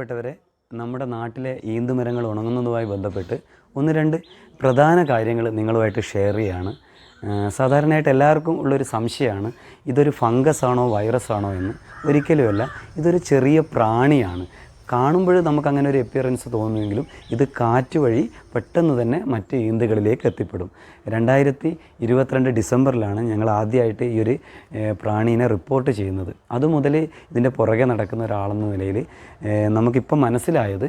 പ്രിയപ്പെട്ടവരെ, നമ്മുടെ നാട്ടിലെ ഈന്തുമരങ്ങൾ ഉണങ്ങുന്നതുമായി ബന്ധപ്പെട്ട് ഒന്ന് രണ്ട് പ്രധാന കാര്യങ്ങൾ നിങ്ങളുമായിട്ട് ഷെയർ ചെയ്യുകയാണ്. സാധാരണയായിട്ട് എല്ലാവർക്കും ഉള്ളൊരു സംശയമാണ്, ഇതൊരു ഫംഗസ് ആണോ വൈറസ് ആണോ എന്ന്. ഒരിക്കലുമല്ല, ഇതൊരു ചെറിയ പ്രാണിയാണ്. കാണുമ്പോൾ നമുക്കങ്ങനെ ഒരു അപ്പിയറൻസ് തോന്നുമെങ്കിലും ഇത് കാറ്റ് വഴി പെട്ടെന്ന് തന്നെ മറ്റ് ഈന്തുകളിലേക്ക് എത്തിപ്പെടും. 2022 ഡിസംബറിലാണ് ഞങ്ങൾ ആദ്യമായിട്ട് ഈ ഒരു പ്രാണീനെ റിപ്പോർട്ട് ചെയ്യുന്നത്. അതുമുതൽ ഇതിൻ്റെ പുറകെ നടക്കുന്ന ഒരാളെന്ന നിലയിൽ നമുക്കിപ്പം മനസ്സിലായത്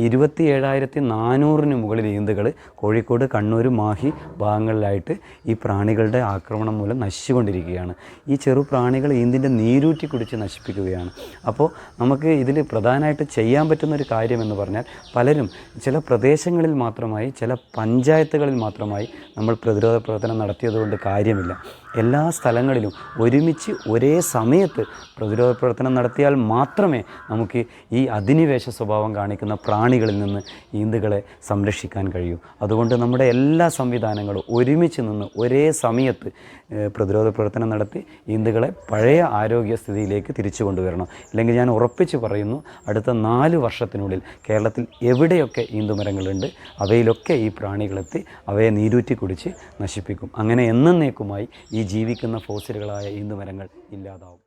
27,400 മുകളിൽ ഈന്തുകൾ കോഴിക്കോട്, കണ്ണൂർ, മാഹി ഭാഗങ്ങളിലായിട്ട് ഈ പ്രാണികളുടെ ആക്രമണം മൂലം നശിച്ചുകൊണ്ടിരിക്കുകയാണ്. ഈ ചെറു പ്രാണികൾ ഈന്തിൻ്റെ നീരൂറ്റി കുടിച്ച് നശിപ്പിക്കുകയാണ്. അപ്പോൾ നമുക്ക് ഇതിൽ പ്രധാനമായിട്ട് ചെയ്യാൻ പറ്റുന്നൊരു കാര്യമെന്ന് പറഞ്ഞാൽ, പലരും ചില പ്രദേശങ്ങളിൽ മാത്രമായി, ചില പഞ്ചായത്തുകളിൽ മാത്രമായി നമ്മൾ പ്രതിരോധ പ്രവർത്തനം നടത്തിയതുകൊണ്ട് കാര്യമില്ല. എല്ലാ സ്ഥലങ്ങളിലും ഒരുമിച്ച് ഒരേ സമയത്ത് പ്രതിരോധ പ്രവർത്തനം നടത്തിയാൽ മാത്രമേ നമുക്ക് ഈ അധിനിവേശ സ്വഭാവം കാണിക്കുന്ന പ്രാണികളിൽ നിന്ന് ഈന്തുകളെ സംരക്ഷിക്കാൻ കഴിയൂ. അതുകൊണ്ട് നമ്മുടെ എല്ലാ സംവിധാനങ്ങളും ഒരുമിച്ച് നിന്ന് ഒരേ സമയത്ത് പ്രതിരോധ പ്രവർത്തനം നടത്തി ഈന്തുകളെ പഴയ ആരോഗ്യസ്ഥിതിയിലേക്ക് തിരിച്ചു കൊണ്ടുവരണം. അല്ലെങ്കിൽ ഞാൻ ഉറപ്പിച്ച് പറയുന്നു, അടുത്ത 4 വർഷത്തിനുള്ളിൽ കേരളത്തിൽ എവിടെയൊക്കെ ഈന്തുമരങ്ങളുണ്ട് അവയിലൊക്കെ ഈ പ്രാണികളെത്തി അവയെ നീരൂറ്റി കുടിച്ച് നശിപ്പിക്കും. അങ്ങനെ എന്നേക്കുമായി ഈ ജീവിക്കുന്ന ഫോസിലുകളായ ഈന്തുമരങ്ങൾ ഇല്ലാതാവും.